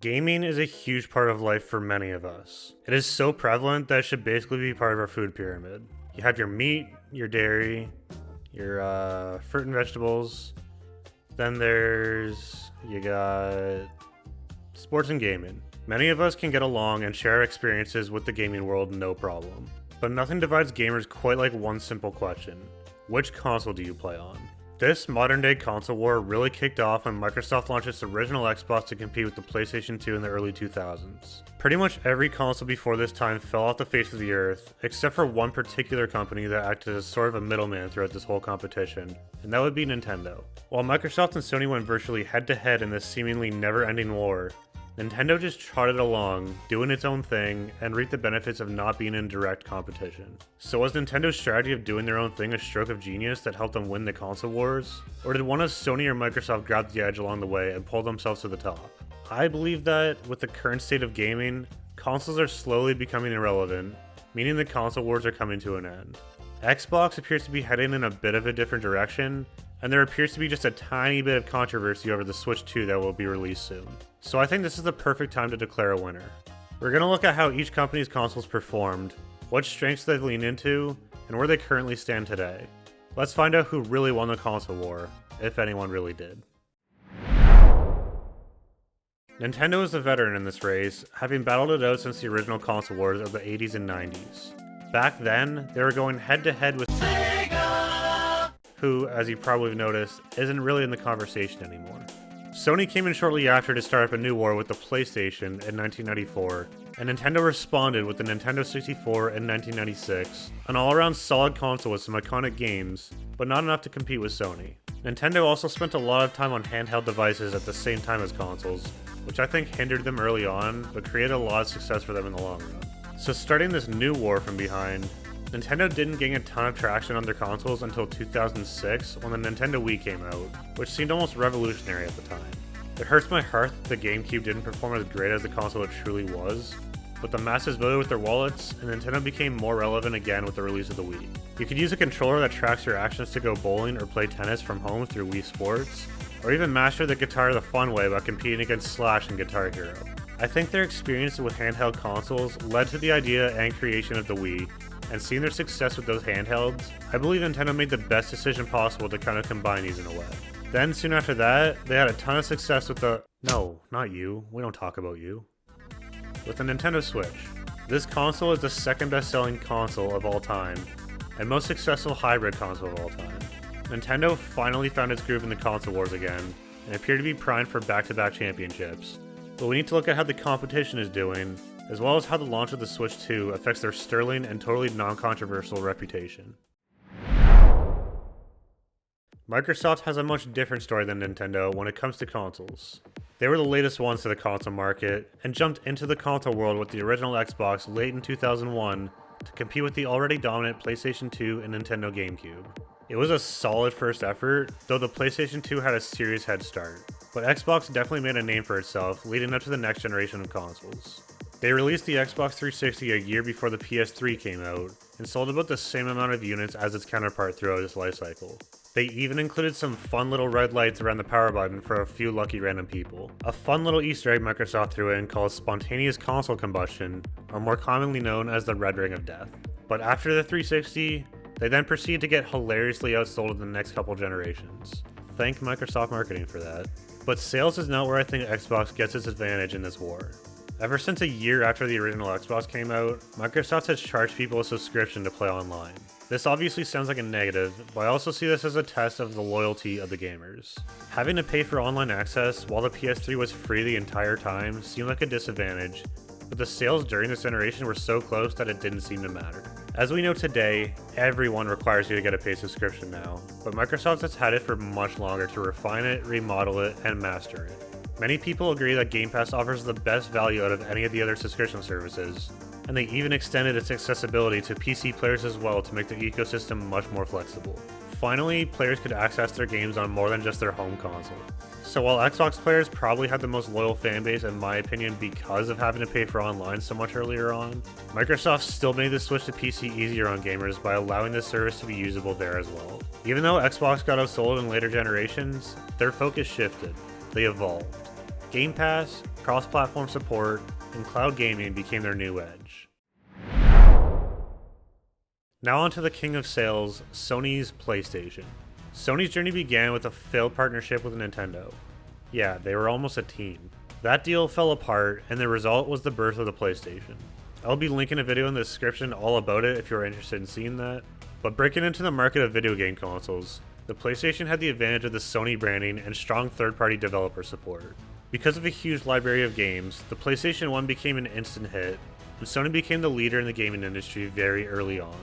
Gaming is a huge part of life for many of us. It is so prevalent that it should basically be part of our food pyramid. You have your meat, your dairy, your fruit and vegetables. Then you got sports and gaming. Many of us can get along and share experiences with the gaming world no problem. But nothing divides gamers quite like one simple question. Which console do you play on? This modern-day console war really kicked off when Microsoft launched its original Xbox to compete with the PlayStation 2 in the early 2000s. Pretty much every console before this time fell off the face of the earth, except for one particular company that acted as sort of a middleman throughout this whole competition, and that would be Nintendo. While Microsoft and Sony went virtually head-to-head in this seemingly never-ending war, Nintendo just trotted along, doing its own thing, and reaped the benefits of not being in direct competition. So was Nintendo's strategy of doing their own thing a stroke of genius that helped them win the console wars? Or did one of Sony or Microsoft grab the edge along the way and pull themselves to the top? I believe that, with the current state of gaming, consoles are slowly becoming irrelevant, meaning the console wars are coming to an end. Xbox appears to be heading in a bit of a different direction, and there appears to be just a tiny bit of controversy over the Switch 2 that will be released soon. So I think this is the perfect time to declare a winner. We're going to look at how each company's consoles performed, what strengths they lean into, and where they currently stand today. Let's find out who really won the console war, if anyone really did. Nintendo is the veteran in this race, having battled it out since the original console wars of the 80s and 90s. Back then, they were going head-to-head with Sega, who, as you probably noticed, isn't really in the conversation anymore. Sony came in shortly after to start up a new war with the PlayStation in 1994, and Nintendo responded with the Nintendo 64 in 1996, an all-around solid console with some iconic games, but not enough to compete with Sony. Nintendo also spent a lot of time on handheld devices at the same time as consoles, which I think hindered them early on, but created a lot of success for them in the long run. So starting this new war from behind, Nintendo didn't gain a ton of traction on their consoles until 2006 when the Nintendo Wii came out, which seemed almost revolutionary at the time. It hurts my heart that the GameCube didn't perform as great as the console it truly was, but the masses voted with their wallets, and Nintendo became more relevant again with the release of the Wii. You could use a controller that tracks your actions to go bowling or play tennis from home through Wii Sports, or even master the guitar the fun way by competing against Slash and Guitar Hero. I think their experience with handheld consoles led to the idea and creation of the Wii, and seeing their success with those handhelds, I believe Nintendo made the best decision possible to kind of combine these in a way. Then soon after that, they had a ton of success with the— no, not you, we don't talk about you. With the Nintendo Switch. This console is the second best-selling console of all time, and most successful hybrid console of all time. Nintendo finally found its groove in the console wars again, and appear to be primed for back-to-back championships. But we need to look at how the competition is doing, as well as how the launch of the Switch 2 affects their sterling and totally non-controversial reputation. Microsoft has a much different story than Nintendo when it comes to consoles. They were the latest ones to the console market, and jumped into the console world with the original Xbox late in 2001 to compete with the already dominant PlayStation 2 and Nintendo GameCube. It was a solid first effort, though the PlayStation 2 had a serious head start, but Xbox definitely made a name for itself leading up to the next generation of consoles. They released the Xbox 360 a year before the PS3 came out, and sold about the same amount of units as its counterpart throughout its lifecycle. They even included some fun little red lights around the power button for a few lucky random people. A fun little Easter egg Microsoft threw in called spontaneous console combustion, or more commonly known as the red ring of death. But after the 360, they then proceeded to get hilariously outsold in the next couple generations. Thank Microsoft marketing for that. But sales is not where I think Xbox gets its advantage in this war. Ever since a year after the original Xbox came out, Microsoft has charged people a subscription to play online. This obviously sounds like a negative, but I also see this as a test of the loyalty of the gamers. Having to pay for online access while the PS3 was free the entire time seemed like a disadvantage, but the sales during this generation were so close that it didn't seem to matter. As we know today, everyone requires you to get a paid subscription now, but Microsoft has had it for much longer to refine it, remodel it, and master it. Many people agree that Game Pass offers the best value out of any of the other subscription services, and they even extended its accessibility to PC players as well to make the ecosystem much more flexible. Finally, players could access their games on more than just their home console. So while Xbox players probably had the most loyal fanbase in my opinion because of having to pay for online so much earlier on, Microsoft still made the switch to PC easier on gamers by allowing this service to be usable there as well. Even though Xbox got outsold in later generations, their focus shifted. They evolved. Game Pass, cross-platform support, and cloud gaming became their new edge. Now onto the king of sales, Sony's PlayStation. Sony's journey began with a failed partnership with Nintendo. Yeah, they were almost a team. That deal fell apart, and the result was the birth of the PlayStation. I'll be linking a video in the description all about it if you're interested in seeing that. But breaking into the market of video game consoles, the PlayStation had the advantage of the Sony branding and strong third-party developer support. Because of a huge library of games, the PlayStation 1 became an instant hit, and Sony became the leader in the gaming industry very early on.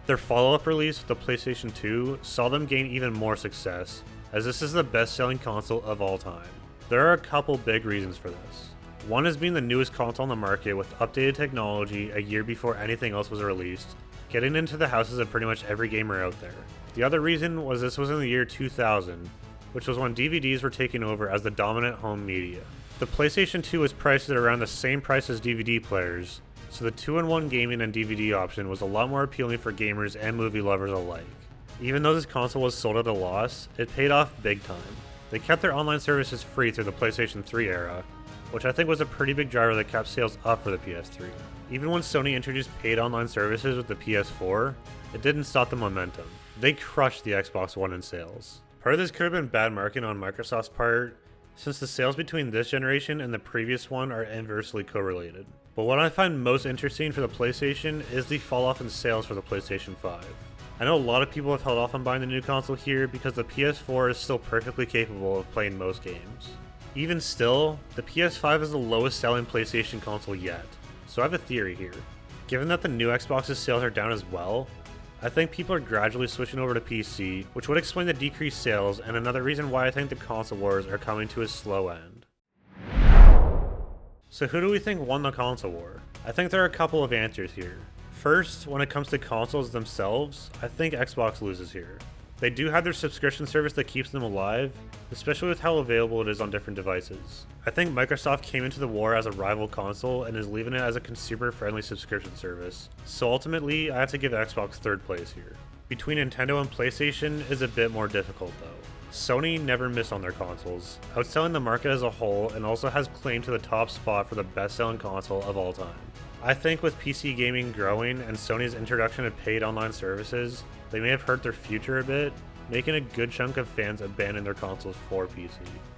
Their follow-up release with the PlayStation 2 saw them gain even more success, as this is the best-selling console of all time. There are a couple big reasons for this. One is being the newest console on the market with updated technology a year before anything else was released, getting into the houses of pretty much every gamer out there. The other reason was this was in the year 2000, which was when DVDs were taking over as the dominant home media. The PlayStation 2 was priced at around the same price as DVD players, so the 2-in-1 gaming and DVD option was a lot more appealing for gamers and movie lovers alike. Even though this console was sold at a loss, it paid off big time. They kept their online services free through the PlayStation 3 era, which I think was a pretty big driver that kept sales up for the PS3. Even when Sony introduced paid online services with the PS4, it didn't stop the momentum. They crushed the Xbox One in sales. Part of this could have been bad marketing on Microsoft's part, since the sales between this generation and the previous one are inversely correlated. But what I find most interesting for the PlayStation is the fall off in sales for the PlayStation 5. I know a lot of people have held off on buying the new console here because the PS4 is still perfectly capable of playing most games. Even still, the PS5 is the lowest selling PlayStation console yet, so I have a theory here. Given that the new Xbox's sales are down as well, I think people are gradually switching over to PC, which would explain the decreased sales and another reason why I think the console wars are coming to a slow end. So who do we think won the console war? I think there are a couple of answers here. First, when it comes to consoles themselves, I think Xbox loses here. They do have their subscription service that keeps them alive, especially with how available it is on different devices. I think Microsoft came into the war as a rival console and is leaving it as a consumer-friendly subscription service, so ultimately I have to give Xbox third place here. Between Nintendo and PlayStation is a bit more difficult though. Sony never missed on their consoles, outselling the market as a whole and also has claim to the top spot for the best-selling console of all time. I think with PC gaming growing and Sony's introduction of paid online services, they may have hurt their future a bit, making a good chunk of fans abandon their consoles for PC.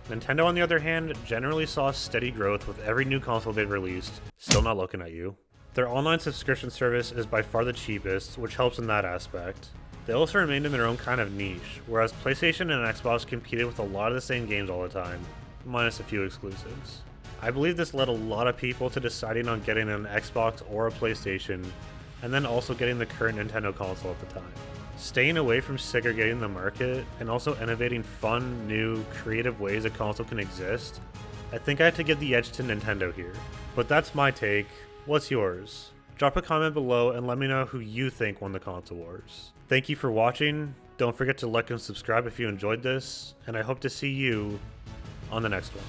Nintendo, on the other hand, generally saw steady growth with every new console they've released, still not looking at you. Their online subscription service is by far the cheapest, which helps in that aspect. They also remained in their own kind of niche, whereas PlayStation and Xbox competed with a lot of the same games all the time, minus a few exclusives. I believe this led a lot of people to deciding on getting an Xbox or a PlayStation, and then also getting the current Nintendo console at the time. Staying away from segregating the market, and also innovating fun, new, creative ways a console can exist, I think I had to give the edge to Nintendo here. But that's my take. What's yours? Drop a comment below and let me know who you think won the console wars. Thank you for watching. Don't forget to like and subscribe if you enjoyed this, and I hope to see you on the next one.